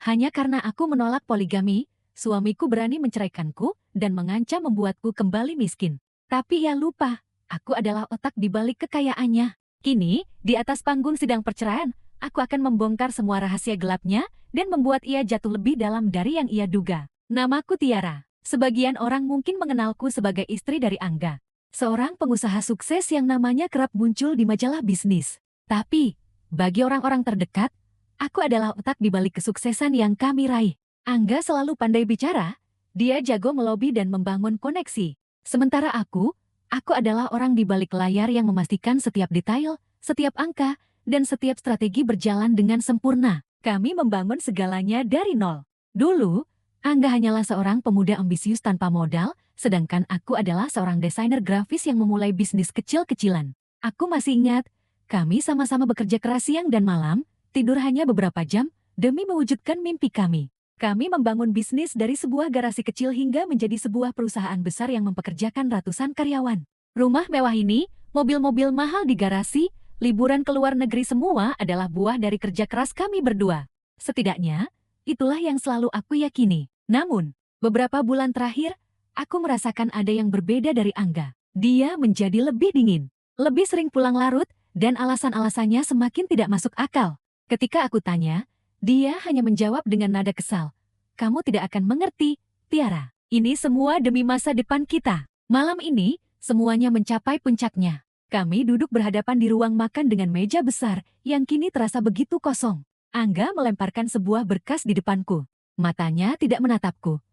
Hanya karena aku menolak poligami, suamiku berani menceraikanku dan mengancam membuatku kembali miskin. Tapi ia lupa, aku adalah otak di balik kekayaannya. Kini, di atas panggung sidang perceraian, aku akan membongkar semua rahasia gelapnya dan membuat ia jatuh lebih dalam dari yang ia duga. Namaku Tiara. Sebagian orang mungkin mengenalku sebagai istri dari Angga, seorang pengusaha sukses yang namanya kerap muncul di majalah bisnis. Tapi, bagi orang-orang terdekat, aku adalah otak di balik kesuksesan yang kami raih. Angga selalu pandai bicara, dia jago melobi dan membangun koneksi. Sementara aku adalah orang di balik layar yang memastikan setiap detail, setiap angka, dan setiap strategi berjalan dengan sempurna. Kami membangun segalanya dari nol. Dulu, Angga hanyalah seorang pemuda ambisius tanpa modal, sedangkan aku adalah seorang desainer grafis yang memulai bisnis kecil-kecilan. Aku masih ingat, kami sama-sama bekerja keras siang dan malam, tidur hanya beberapa jam, demi mewujudkan mimpi kami. Kami membangun bisnis dari sebuah garasi kecil hingga menjadi sebuah perusahaan besar yang mempekerjakan ratusan karyawan. Rumah mewah ini, mobil-mobil mahal di garasi, liburan ke luar negeri semua adalah buah dari kerja keras kami berdua. Setidaknya, itulah yang selalu aku yakini. Namun, beberapa bulan terakhir, aku merasakan ada yang berbeda dari Angga. Dia menjadi lebih dingin, lebih sering pulang larut, dan alasan-alasannya semakin tidak masuk akal. Ketika aku tanya, dia hanya menjawab dengan nada kesal. Kamu tidak akan mengerti, Tiara. Ini semua demi masa depan kita. Malam ini, semuanya mencapai puncaknya. Kami duduk berhadapan di ruang makan dengan meja besar, yang kini terasa begitu kosong. Angga melemparkan sebuah berkas di depanku. Matanya tidak menatapku,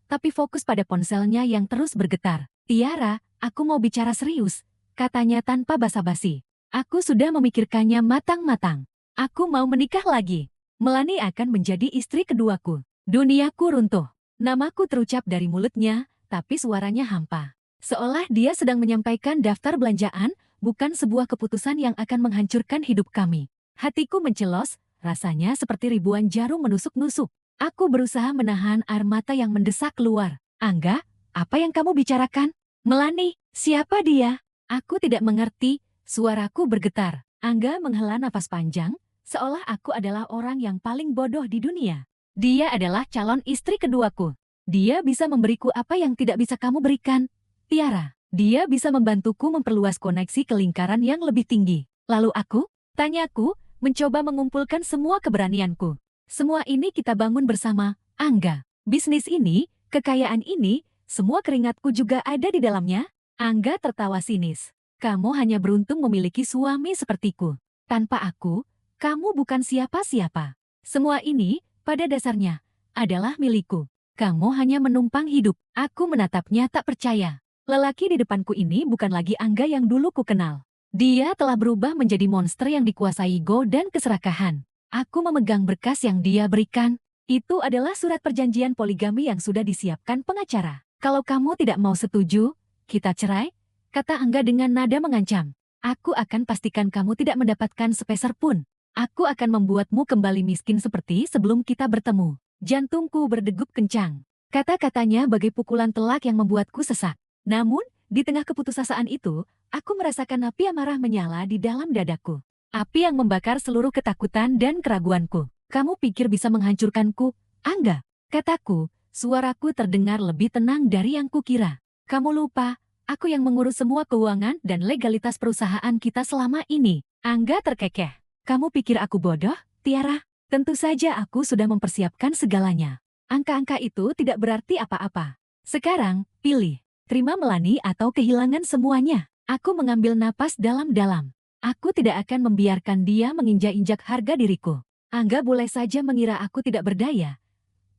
tapi fokus pada ponselnya yang terus bergetar. Tiara, aku mau bicara serius, katanya tanpa basa-basi. Aku sudah memikirkannya matang-matang. Aku mau menikah lagi. Melani akan menjadi istri keduaku. Duniaku runtuh. Namaku terucap dari mulutnya, tapi suaranya hampa. Seolah dia sedang menyampaikan daftar belanjaan, bukan sebuah keputusan yang akan menghancurkan hidup kami. Hatiku mencelos, rasanya seperti ribuan jarum menusuk-nusuk. Aku berusaha menahan air mata yang mendesak keluar. Angga, apa yang kamu bicarakan? Melani, siapa dia? Aku tidak mengerti, suaraku bergetar. Angga menghela napas panjang, seolah aku adalah orang yang paling bodoh di dunia. Dia adalah calon istri keduaku. Dia bisa memberiku apa yang tidak bisa kamu berikan, Tiara. Dia bisa membantuku memperluas koneksi ke lingkaran yang lebih tinggi. Lalu aku? Tanyaku, mencoba mengumpulkan semua keberanianku. Semua ini kita bangun bersama, Angga. Bisnis ini, kekayaan ini, semua keringatku juga ada di dalamnya. Angga tertawa sinis. Kamu hanya beruntung memiliki suami sepertiku. Tanpa aku, kamu bukan siapa-siapa. Semua ini, pada dasarnya, adalah milikku. Kamu hanya menumpang hidup. Aku menatapnya tak percaya. Lelaki di depanku ini bukan lagi Angga yang dulu ku kenal. Dia telah berubah menjadi monster yang dikuasai ego dan keserakahan. Aku memegang berkas yang dia berikan. Itu adalah surat perjanjian poligami yang sudah disiapkan pengacara. Kalau kamu tidak mau setuju, kita cerai, kata Angga dengan nada mengancam. Aku akan pastikan kamu tidak mendapatkan sepeser pun. Aku akan membuatmu kembali miskin seperti sebelum kita bertemu. Jantungku berdegup kencang. Kata-katanya bagai pukulan telak yang membuatku sesak. Namun, di tengah keputusasaan itu, aku merasakan api amarah menyala di dalam dadaku. Api yang membakar seluruh ketakutan dan keraguanku. Kamu pikir bisa menghancurkanku, Angga? Kataku, suaraku terdengar lebih tenang dari yang kukira. Kamu lupa, aku yang mengurus semua keuangan dan legalitas perusahaan kita selama ini. Angga terkekeh. Kamu pikir aku bodoh, Tiara? Tentu saja aku sudah mempersiapkan segalanya. Angka-angka itu tidak berarti apa-apa. Sekarang, pilih. Terima Melani atau kehilangan semuanya. Aku mengambil napas dalam-dalam. Aku tidak akan membiarkan dia menginjak-injak harga diriku. Angga boleh saja mengira aku tidak berdaya.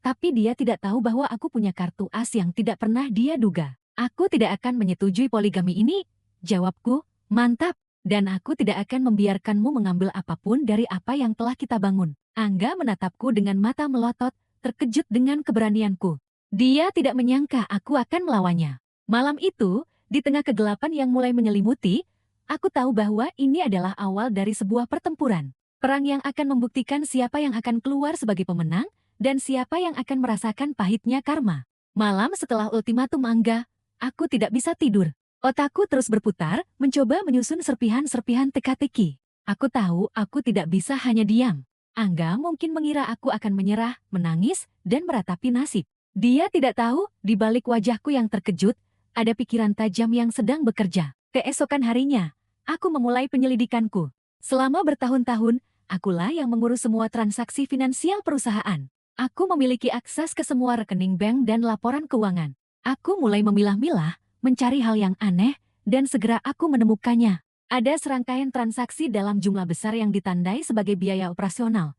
Tapi dia tidak tahu bahwa aku punya kartu as yang tidak pernah dia duga. Aku tidak akan menyetujui poligami ini. Jawabku, mantap. Dan aku tidak akan membiarkanmu mengambil apapun dari apa yang telah kita bangun. Angga menatapku dengan mata melotot, terkejut dengan keberanianku. Dia tidak menyangka aku akan melawannya. Malam itu, di tengah kegelapan yang mulai menyelimuti, aku tahu bahwa ini adalah awal dari sebuah pertempuran. Perang yang akan membuktikan siapa yang akan keluar sebagai pemenang, dan siapa yang akan merasakan pahitnya karma. Malam setelah ultimatum Angga, aku tidak bisa tidur. Otakku terus berputar, mencoba menyusun serpihan-serpihan teka-teki. Aku tahu aku tidak bisa hanya diam. Angga mungkin mengira aku akan menyerah, menangis, dan meratapi nasib. Dia tidak tahu, di balik wajahku yang terkejut, ada pikiran tajam yang sedang bekerja. Keesokan harinya, aku memulai penyelidikanku. Selama bertahun-tahun, akulah yang mengurus semua transaksi finansial perusahaan. Aku memiliki akses ke semua rekening bank dan laporan keuangan. Aku mulai memilah-milah, mencari hal yang aneh, dan segera aku menemukannya. Ada serangkaian transaksi dalam jumlah besar yang ditandai sebagai biaya operasional.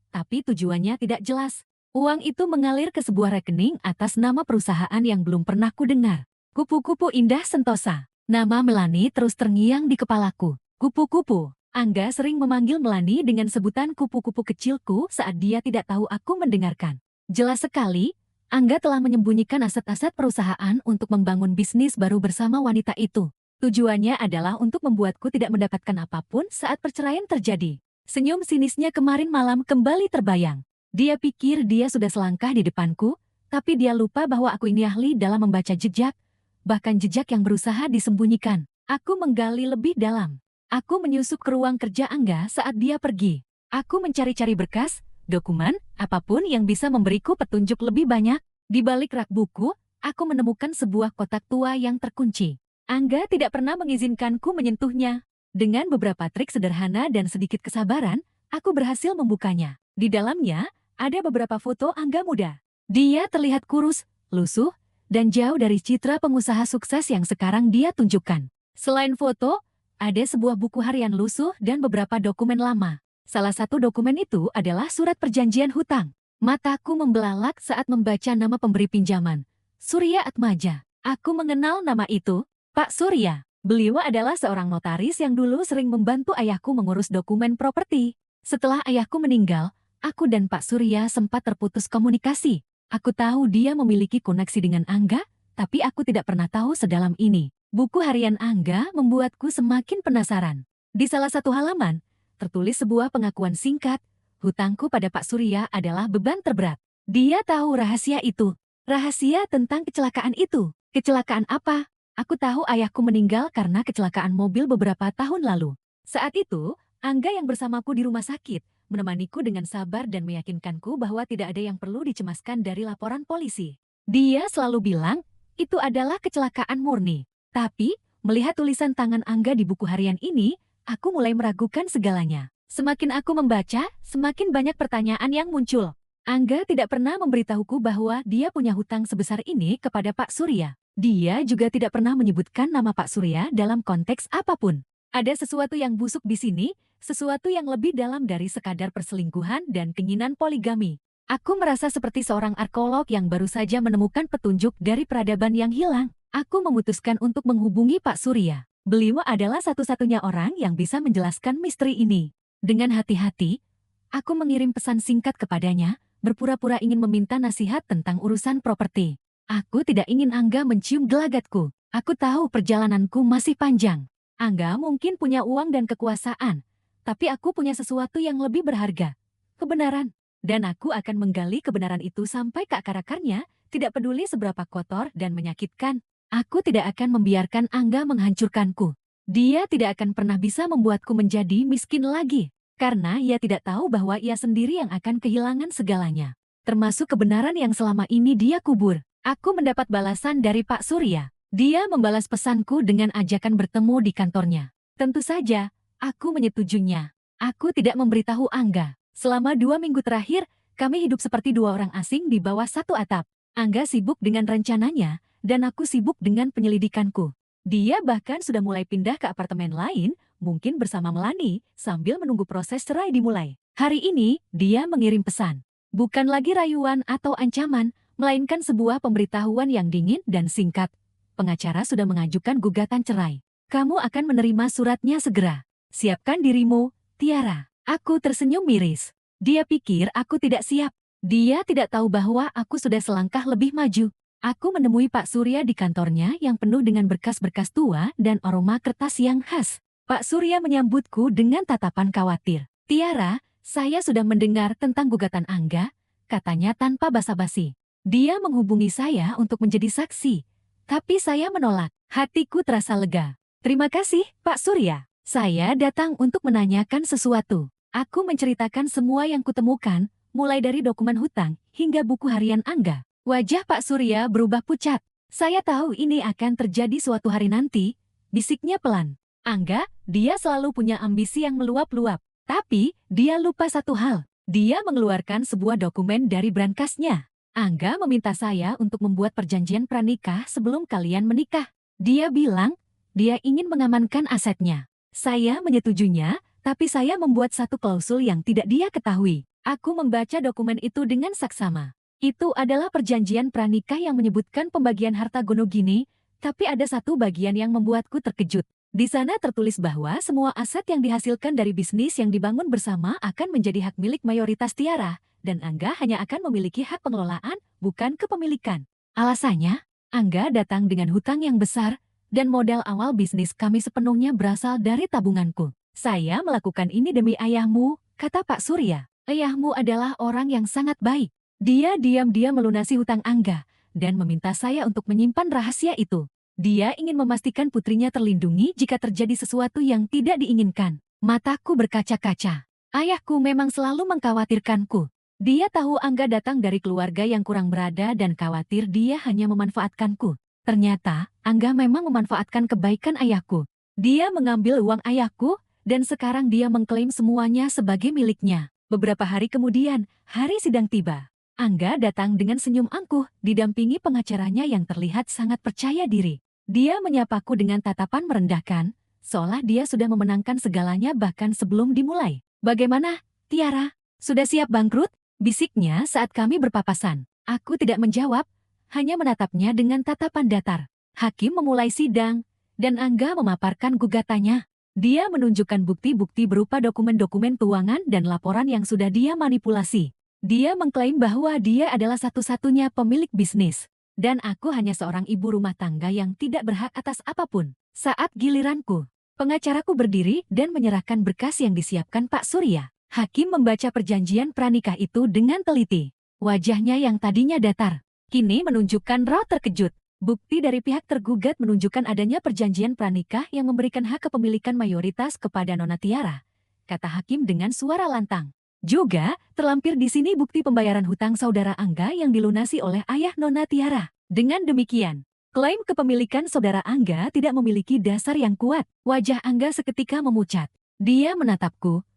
Tapi tujuannya tidak jelas. Uang itu mengalir ke sebuah rekening atas nama perusahaan yang belum pernah kudengar. Kupu-kupu indah sentosa. Nama Melani terus terngiang di kepalaku. Kupu-kupu. Angga sering memanggil Melani dengan sebutan kupu-kupu kecilku saat dia tidak tahu aku mendengarkan. Jelas sekali, Angga telah menyembunyikan aset-aset perusahaan untuk membangun bisnis baru bersama wanita itu. Tujuannya adalah untuk membuatku tidak mendapatkan apapun saat perceraian terjadi. Senyum sinisnya kemarin malam kembali terbayang. Dia pikir dia sudah selangkah di depanku, tapi dia lupa bahwa aku ini ahli dalam membaca jejak, bahkan jejak yang berusaha disembunyikan. Aku menggali lebih dalam. Aku menyusup ke ruang kerja Angga saat dia pergi. Aku mencari-cari berkas, dokumen, apapun yang bisa memberiku petunjuk lebih banyak. Di balik rak buku, aku menemukan sebuah kotak tua yang terkunci. Angga tidak pernah mengizinkanku menyentuhnya. Dengan beberapa trik sederhana dan sedikit kesabaran, aku berhasil membukanya. Di dalamnya, ada beberapa foto Angga muda. Dia terlihat kurus, lusuh, dan jauh dari citra pengusaha sukses yang sekarang dia tunjukkan. Selain foto, ada sebuah buku harian lusuh dan beberapa dokumen lama. Salah satu dokumen itu adalah surat perjanjian hutang. Mataku membelalak saat membaca nama pemberi pinjaman, Surya Atmaja. Aku mengenal nama itu, Pak Surya. Beliau adalah seorang notaris yang dulu sering membantu ayahku mengurus dokumen properti. Setelah ayahku meninggal, aku dan Pak Surya sempat terputus komunikasi. Aku tahu dia memiliki koneksi dengan Angga, tapi aku tidak pernah tahu sedalam ini. Buku harian Angga membuatku semakin penasaran. Di salah satu halaman, tertulis sebuah pengakuan singkat, hutangku pada Pak Surya adalah beban terberat. Dia tahu rahasia itu. Rahasia tentang kecelakaan itu. Kecelakaan apa? Aku tahu ayahku meninggal karena kecelakaan mobil beberapa tahun lalu. Saat itu, Angga yang bersamaku di rumah sakit, menemaniku dengan sabar dan meyakinkanku bahwa tidak ada yang perlu dicemaskan dari laporan polisi. Dia selalu bilang, itu adalah kecelakaan murni. Tapi, melihat tulisan tangan Angga di buku harian ini, aku mulai meragukan segalanya. Semakin aku membaca, semakin banyak pertanyaan yang muncul. Angga tidak pernah memberitahuku bahwa dia punya hutang sebesar ini kepada Pak Surya. Dia juga tidak pernah menyebutkan nama Pak Surya dalam konteks apapun. Ada sesuatu yang busuk di sini, sesuatu yang lebih dalam dari sekadar perselingkuhan dan keinginan poligami. Aku merasa seperti seorang arkeolog yang baru saja menemukan petunjuk dari peradaban yang hilang. Aku memutuskan untuk menghubungi Pak Surya. Beliau adalah satu-satunya orang yang bisa menjelaskan misteri ini. Dengan hati-hati, aku mengirim pesan singkat kepadanya, berpura-pura ingin meminta nasihat tentang urusan properti. Aku tidak ingin Angga mencium gelagatku. Aku tahu perjalananku masih panjang. Angga mungkin punya uang dan kekuasaan, tapi aku punya sesuatu yang lebih berharga. Kebenaran. Dan aku akan menggali kebenaran itu sampai ke akar-akarnya, tidak peduli seberapa kotor dan menyakitkan. Aku tidak akan membiarkan Angga menghancurkanku. Dia tidak akan pernah bisa membuatku menjadi miskin lagi, karena ia tidak tahu bahwa ia sendiri yang akan kehilangan segalanya. Termasuk kebenaran yang selama ini dia kubur. Aku mendapat balasan dari Pak Surya. Dia membalas pesanku dengan ajakan bertemu di kantornya. Tentu saja, aku menyetujuinya. Aku tidak memberitahu Angga. Selama 2 minggu terakhir, kami hidup seperti dua orang asing di bawah satu atap. Angga sibuk dengan rencananya, dan aku sibuk dengan penyelidikanku. Dia bahkan sudah mulai pindah ke apartemen lain, mungkin bersama Melani, sambil menunggu proses cerai dimulai. Hari ini, dia mengirim pesan. Bukan lagi rayuan atau ancaman, melainkan sebuah pemberitahuan yang dingin dan singkat. Pengacara sudah mengajukan gugatan cerai. Kamu akan menerima suratnya segera. Siapkan dirimu, Tiara. Aku tersenyum miris. Dia pikir aku tidak siap. Dia tidak tahu bahwa aku sudah selangkah lebih maju. Aku menemui Pak Surya di kantornya yang penuh dengan berkas-berkas tua dan aroma kertas yang khas. Pak Surya menyambutku dengan tatapan khawatir. Tiara, saya sudah mendengar tentang gugatan Angga, katanya tanpa basa-basi. Dia menghubungi saya untuk menjadi saksi, tapi saya menolak. Hatiku terasa lega. Terima kasih, Pak Surya. Saya datang untuk menanyakan sesuatu. Aku menceritakan semua yang kutemukan, mulai dari dokumen hutang hingga buku harian Angga. Wajah Pak Surya berubah pucat. Saya tahu ini akan terjadi suatu hari nanti, bisiknya pelan. Angga, dia selalu punya ambisi yang meluap-luap. Tapi, dia lupa satu hal. Dia mengeluarkan sebuah dokumen dari brankasnya. Angga meminta saya untuk membuat perjanjian pranikah sebelum kalian menikah. Dia bilang, dia ingin mengamankan asetnya. Saya menyetujuinya, tapi saya membuat satu klausul yang tidak dia ketahui. Aku membaca dokumen itu dengan saksama. Itu adalah perjanjian pranikah yang menyebutkan pembagian harta Gonogini, tapi ada satu bagian yang membuatku terkejut. Di sana tertulis bahwa semua aset yang dihasilkan dari bisnis yang dibangun bersama akan menjadi hak milik mayoritas Tiara, dan Angga hanya akan memiliki hak pengelolaan, bukan kepemilikan. Alasannya, Angga datang dengan hutang yang besar, dan modal awal bisnis kami sepenuhnya berasal dari tabunganku. Saya melakukan ini demi ayahmu, kata Pak Surya. Ayahmu adalah orang yang sangat baik. Dia diam-diam melunasi hutang Angga, dan meminta saya untuk menyimpan rahasia itu. Dia ingin memastikan putrinya terlindungi jika terjadi sesuatu yang tidak diinginkan. Mataku berkaca-kaca. Ayahku memang selalu mengkhawatirkanku. Dia tahu Angga datang dari keluarga yang kurang berada dan khawatir dia hanya memanfaatkanku. Ternyata, Angga memang memanfaatkan kebaikan ayahku. Dia mengambil uang ayahku, dan sekarang dia mengklaim semuanya sebagai miliknya. Beberapa hari kemudian, hari sidang tiba. Angga datang dengan senyum angkuh, didampingi pengacaranya yang terlihat sangat percaya diri. Dia menyapaku dengan tatapan merendahkan, seolah dia sudah memenangkan segalanya bahkan sebelum dimulai. Bagaimana, Tiara? Sudah siap bangkrut? Bisiknya saat kami berpapasan. Aku tidak menjawab, hanya menatapnya dengan tatapan datar. Hakim memulai sidang, dan Angga memaparkan gugatannya. Dia menunjukkan bukti-bukti berupa dokumen-dokumen keuangan dan laporan yang sudah dia manipulasi. Dia mengklaim bahwa dia adalah satu-satunya pemilik bisnis. Dan aku hanya seorang ibu rumah tangga yang tidak berhak atas apapun. Saat giliranku, pengacaraku berdiri dan menyerahkan berkas yang disiapkan Pak Surya. Hakim membaca perjanjian pranikah itu dengan teliti. Wajahnya yang tadinya datar, kini menunjukkan raut terkejut. Bukti dari pihak tergugat menunjukkan adanya perjanjian pranikah yang memberikan hak kepemilikan mayoritas kepada Nona Tiara, kata hakim dengan suara lantang. Juga, terlampir di sini bukti pembayaran hutang saudara Angga yang dilunasi oleh ayah Nona Tiara. Dengan demikian, klaim kepemilikan saudara Angga tidak memiliki dasar yang kuat. Wajah Angga seketika memucat. Dia menatapku,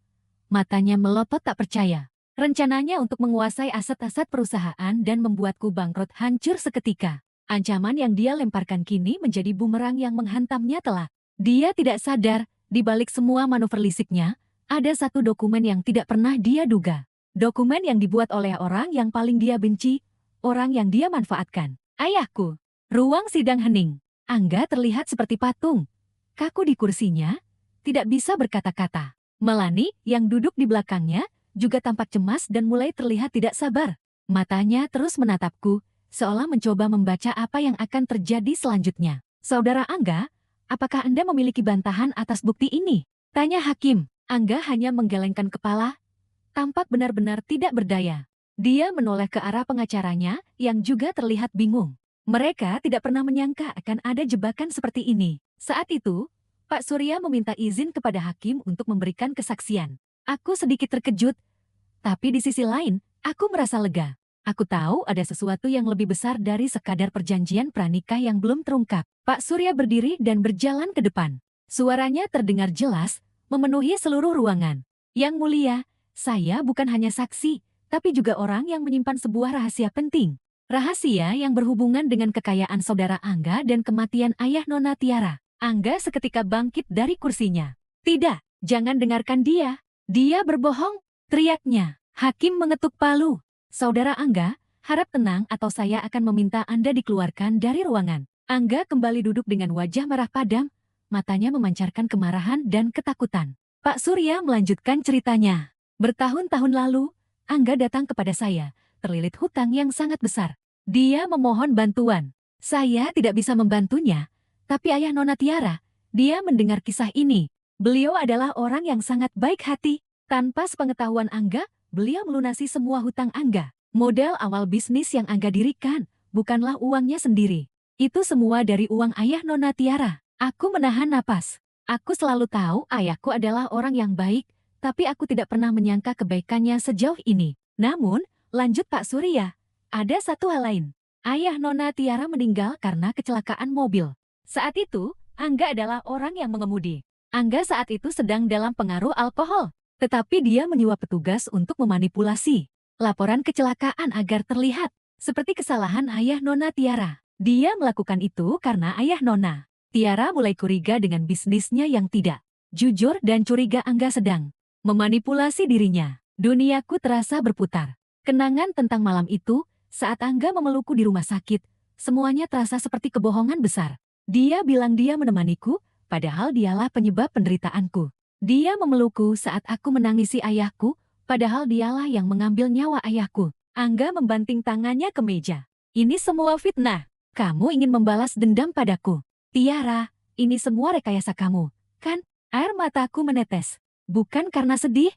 matanya melotot tak percaya. Rencananya untuk menguasai aset-aset perusahaan dan membuatku bangkrut hancur seketika. Ancaman yang dia lemparkan kini menjadi bumerang yang menghantamnya telak. Dia tidak sadar, di balik semua manuver lisiknya, ada satu dokumen yang tidak pernah dia duga. Dokumen yang dibuat oleh orang yang paling dia benci, orang yang dia manfaatkan. Ayahku. Ruang sidang hening. Angga terlihat seperti patung. Kaku di kursinya, tidak bisa berkata-kata. Melani, yang duduk di belakangnya, juga tampak cemas dan mulai terlihat tidak sabar. Matanya terus menatapku, seolah mencoba membaca apa yang akan terjadi selanjutnya. Saudara Angga, apakah Anda memiliki bantahan atas bukti ini? Tanya hakim. Angga hanya menggelengkan kepala, tampak benar-benar tidak berdaya. Dia menoleh ke arah pengacaranya, yang juga terlihat bingung. Mereka tidak pernah menyangka akan ada jebakan seperti ini. Saat itu, Pak Surya meminta izin kepada hakim untuk memberikan kesaksian. Aku sedikit terkejut, tapi di sisi lain, aku merasa lega. Aku tahu ada sesuatu yang lebih besar dari sekadar perjanjian pranikah yang belum terungkap. Pak Surya berdiri dan berjalan ke depan. Suaranya terdengar jelas, memenuhi seluruh ruangan. Yang mulia, saya bukan hanya saksi, tapi juga orang yang menyimpan sebuah rahasia penting. Rahasia yang berhubungan dengan kekayaan saudara Angga dan kematian ayah Nona Tiara. Angga seketika bangkit dari kursinya. Tidak, jangan dengarkan dia. Dia berbohong, teriaknya. Hakim mengetuk palu. Saudara Angga, harap tenang atau saya akan meminta Anda dikeluarkan dari ruangan. Angga kembali duduk dengan wajah merah padam, matanya memancarkan kemarahan dan ketakutan. Pak Surya melanjutkan ceritanya. Bertahun-tahun lalu, Angga datang kepada saya, terlilit hutang yang sangat besar. Dia memohon bantuan. Saya tidak bisa membantunya, tapi ayah Nona Tiara, dia mendengar kisah ini. Beliau adalah orang yang sangat baik hati. Tanpa sepengetahuan Angga, beliau melunasi semua hutang Angga. Modal awal bisnis yang Angga dirikan, bukanlah uangnya sendiri. Itu semua dari uang ayah Nona Tiara. Aku menahan napas. Aku selalu tahu ayahku adalah orang yang baik, tapi aku tidak pernah menyangka kebaikannya sejauh ini. Namun, lanjut Pak Surya, ada satu hal lain. Ayah Nona Tiara meninggal karena kecelakaan mobil. Saat itu, Angga adalah orang yang mengemudi. Angga saat itu sedang dalam pengaruh alkohol, tetapi dia menyuap petugas untuk memanipulasi laporan kecelakaan agar terlihat seperti kesalahan ayah Nona Tiara. Dia melakukan itu karena ayah Nona Tiara mulai curiga dengan bisnisnya yang tidak jujur dan curiga Angga sedang memanipulasi dirinya. Duniaku terasa berputar. Kenangan tentang malam itu, saat Angga memelukku di rumah sakit, semuanya terasa seperti kebohongan besar. Dia bilang dia menemaniku, padahal dialah penyebab penderitaanku. Dia memelukku saat aku menangisi ayahku, padahal dialah yang mengambil nyawa ayahku. Angga membanting tangannya ke meja. Ini semua fitnah. Kamu ingin membalas dendam padaku. Tiara, ini semua rekayasa kamu, kan? Air mataku menetes. Bukan karena sedih,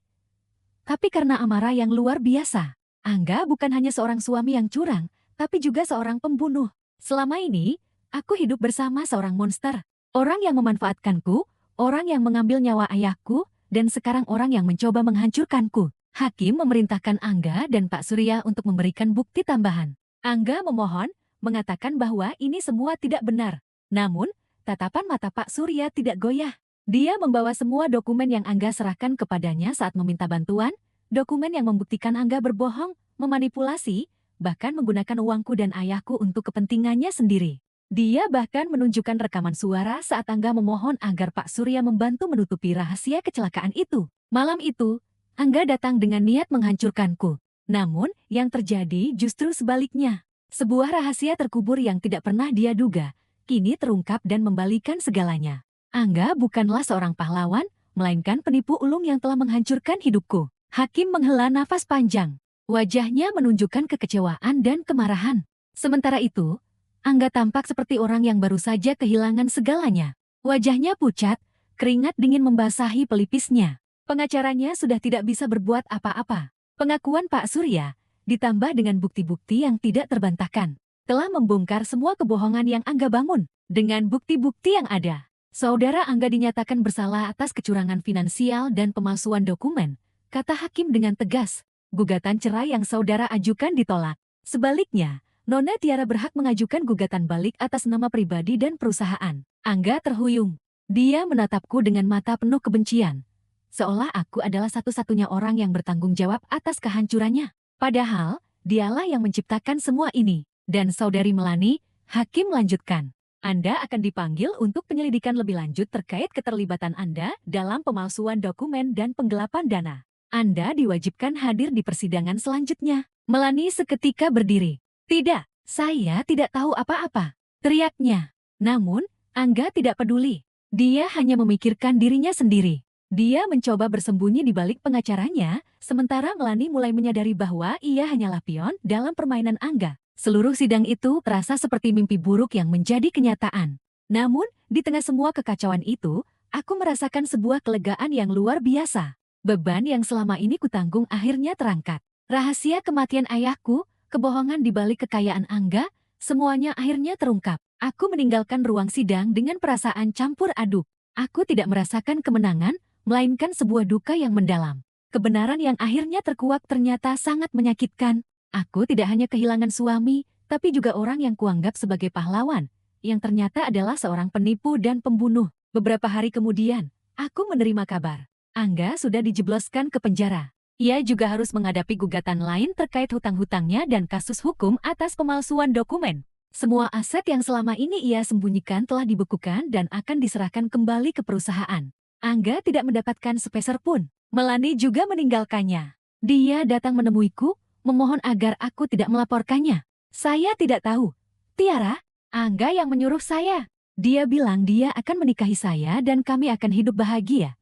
tapi karena amarah yang luar biasa. Angga bukan hanya seorang suami yang curang, tapi juga seorang pembunuh. Selama ini, aku hidup bersama seorang monster. Orang yang memanfaatkanku, orang yang mengambil nyawa ayahku, dan sekarang orang yang mencoba menghancurkanku. Hakim memerintahkan Angga dan Pak Surya untuk memberikan bukti tambahan. Angga memohon, mengatakan bahwa ini semua tidak benar. Namun, tatapan mata Pak Surya tidak goyah. Dia membawa semua dokumen yang Angga serahkan kepadanya saat meminta bantuan, dokumen yang membuktikan Angga berbohong, memanipulasi, bahkan menggunakan uangku dan ayahku untuk kepentingannya sendiri. Dia bahkan menunjukkan rekaman suara saat Angga memohon agar Pak Surya membantu menutupi rahasia kecelakaan itu. Malam itu, Angga datang dengan niat menghancurkanku. Namun, yang terjadi justru sebaliknya. Sebuah rahasia terkubur yang tidak pernah dia duga, kini terungkap dan membalikan segalanya. Angga bukanlah seorang pahlawan, melainkan penipu ulung yang telah menghancurkan hidupku. Hakim menghela nafas panjang. Wajahnya menunjukkan kekecewaan dan kemarahan. Sementara itu, Angga tampak seperti orang yang baru saja kehilangan segalanya. Wajahnya pucat, keringat dingin membasahi pelipisnya. Pengacaranya sudah tidak bisa berbuat apa-apa. Pengakuan Pak Surya, ditambah dengan bukti-bukti yang tidak terbantahkan, telah membongkar semua kebohongan yang Angga bangun. Dengan bukti-bukti yang ada, saudara Angga dinyatakan bersalah atas kecurangan finansial dan pemalsuan dokumen, kata hakim dengan tegas. Gugatan cerai yang saudara ajukan ditolak. Sebaliknya, Nona Tiara berhak mengajukan gugatan balik atas nama pribadi dan perusahaan. Angga terhuyung. Dia menatapku dengan mata penuh kebencian, seolah aku adalah satu-satunya orang yang bertanggung jawab atas kehancurannya. Padahal, dialah yang menciptakan semua ini. Dan saudari Melani, hakim lanjutkan. Anda akan dipanggil untuk penyelidikan lebih lanjut terkait keterlibatan Anda dalam pemalsuan dokumen dan penggelapan dana. Anda diwajibkan hadir di persidangan selanjutnya. Melani seketika berdiri. Tidak, saya tidak tahu apa-apa, teriaknya. Namun, Angga tidak peduli. Dia hanya memikirkan dirinya sendiri. Dia mencoba bersembunyi di balik pengacaranya, sementara Melani mulai menyadari bahwa ia hanyalah pion dalam permainan Angga. Seluruh sidang itu terasa seperti mimpi buruk yang menjadi kenyataan. Namun, di tengah semua kekacauan itu, aku merasakan sebuah kelegaan yang luar biasa. Beban yang selama ini kutanggung akhirnya terangkat. Rahasia kematian ayahku, kebohongan di balik kekayaan Angga, semuanya akhirnya terungkap. Aku meninggalkan ruang sidang dengan perasaan campur aduk. Aku tidak merasakan kemenangan, melainkan sebuah duka yang mendalam. Kebenaran yang akhirnya terkuak ternyata sangat menyakitkan. Aku tidak hanya kehilangan suami, tapi juga orang yang kuanggap sebagai pahlawan, yang ternyata adalah seorang penipu dan pembunuh. Beberapa hari kemudian, aku menerima kabar. Angga sudah dijebloskan ke penjara. Ia juga harus menghadapi gugatan lain terkait hutang-hutangnya dan kasus hukum atas pemalsuan dokumen. Semua aset yang selama ini ia sembunyikan telah dibekukan dan akan diserahkan kembali ke perusahaan. Angga tidak mendapatkan sepeser pun. Melani juga meninggalkannya. Dia datang menemuiku, memohon agar aku tidak melaporkannya. Saya tidak tahu. Tiara, Angga yang menyuruh saya. Dia bilang dia akan menikahi saya dan kami akan hidup bahagia,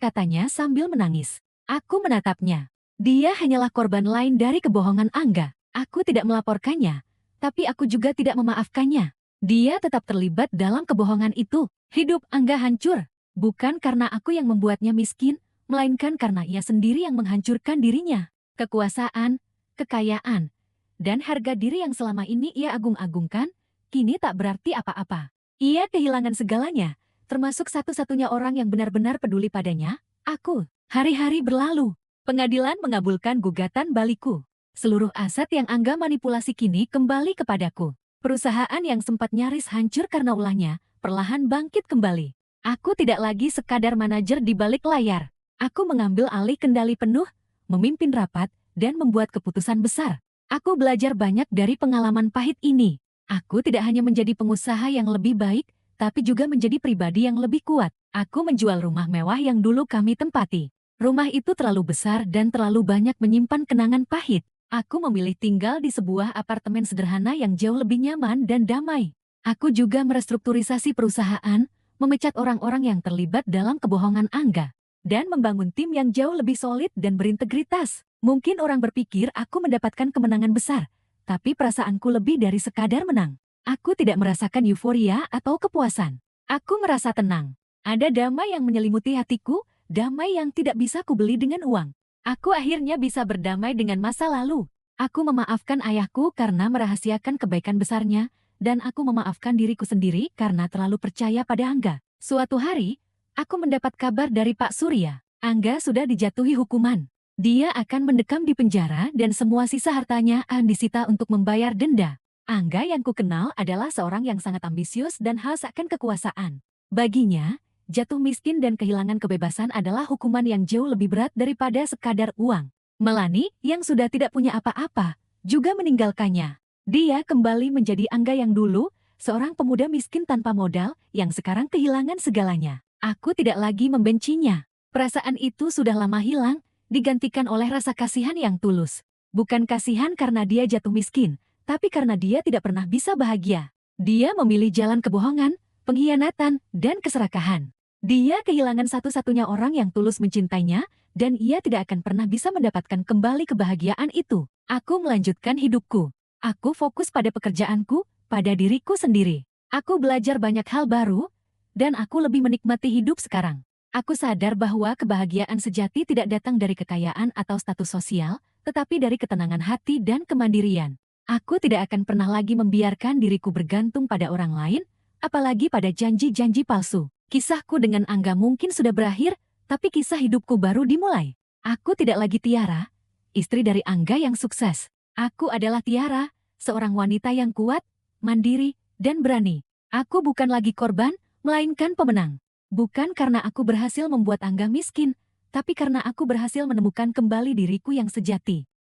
katanya sambil menangis. Aku menatapnya. Dia hanyalah korban lain dari kebohongan Angga. Aku tidak melaporkannya, tapi aku juga tidak memaafkannya. Dia tetap terlibat dalam kebohongan itu. Hidup Angga hancur, bukan karena aku yang membuatnya miskin, melainkan karena ia sendiri yang menghancurkan dirinya. Kekuasaan, kekayaan, dan harga diri yang selama ini ia agung-agungkan, kini tak berarti apa-apa. Ia kehilangan segalanya, termasuk satu-satunya orang yang benar-benar peduli padanya, aku. Hari-hari berlalu. Pengadilan mengabulkan gugatan balikku. Seluruh aset yang Angga manipulasi kini kembali kepadaku. Perusahaan yang sempat nyaris hancur karena ulahnya, perlahan bangkit kembali. Aku tidak lagi sekadar manajer di balik layar. Aku mengambil alih kendali penuh, memimpin rapat, dan membuat keputusan besar. Aku belajar banyak dari pengalaman pahit ini. Aku tidak hanya menjadi pengusaha yang lebih baik, tapi juga menjadi pribadi yang lebih kuat. Aku menjual rumah mewah yang dulu kami tempati. Rumah itu terlalu besar dan terlalu banyak menyimpan kenangan pahit. Aku memilih tinggal di sebuah apartemen sederhana yang jauh lebih nyaman dan damai. Aku juga merestrukturisasi perusahaan, memecat orang-orang yang terlibat dalam kebohongan Angga, dan membangun tim yang jauh lebih solid dan berintegritas. Mungkin orang berpikir aku mendapatkan kemenangan besar, tapi perasaanku lebih dari sekadar menang. Aku tidak merasakan euforia atau kepuasan. Aku merasa tenang. Ada damai yang menyelimuti hatiku, damai yang tidak bisa kubeli dengan uang. Aku akhirnya bisa berdamai dengan masa lalu. Aku memaafkan ayahku karena merahasiakan kebaikan besarnya, dan aku memaafkan diriku sendiri karena terlalu percaya pada Angga. Suatu hari, aku mendapat kabar dari Pak Surya. Angga sudah dijatuhi hukuman. Dia akan mendekam di penjara dan semua sisa hartanya akan disita untuk membayar denda. Angga yang kukenal adalah seorang yang sangat ambisius dan haus akan kekuasaan. Baginya, jatuh miskin dan kehilangan kebebasan adalah hukuman yang jauh lebih berat daripada sekadar uang. Melani, yang sudah tidak punya apa-apa, juga meninggalkannya. Dia kembali menjadi Angga yang dulu, seorang pemuda miskin tanpa modal, yang sekarang kehilangan segalanya. Aku tidak lagi membencinya. Perasaan itu sudah lama hilang, digantikan oleh rasa kasihan yang tulus. Bukan kasihan karena dia jatuh miskin, tapi karena dia tidak pernah bisa bahagia. Dia memilih jalan kebohongan, pengkhianatan, dan keserakahan. Dia kehilangan satu-satunya orang yang tulus mencintainya, dan ia tidak akan pernah bisa mendapatkan kembali kebahagiaan itu. Aku melanjutkan hidupku. Aku fokus pada pekerjaanku, pada diriku sendiri. Aku belajar banyak hal baru, dan aku lebih menikmati hidup sekarang. Aku sadar bahwa kebahagiaan sejati tidak datang dari kekayaan atau status sosial, tetapi dari ketenangan hati dan kemandirian. Aku tidak akan pernah lagi membiarkan diriku bergantung pada orang lain, apalagi pada janji-janji palsu. Kisahku dengan Angga mungkin sudah berakhir, tapi kisah hidupku baru dimulai. Aku tidak lagi Tiara, istri dari Angga yang sukses. Aku adalah Tiara, seorang wanita yang kuat, mandiri, dan berani. Aku bukan lagi korban, melainkan pemenang. Bukan karena aku berhasil membuat Angga miskin, tapi karena aku berhasil menemukan kembali diriku yang sejati.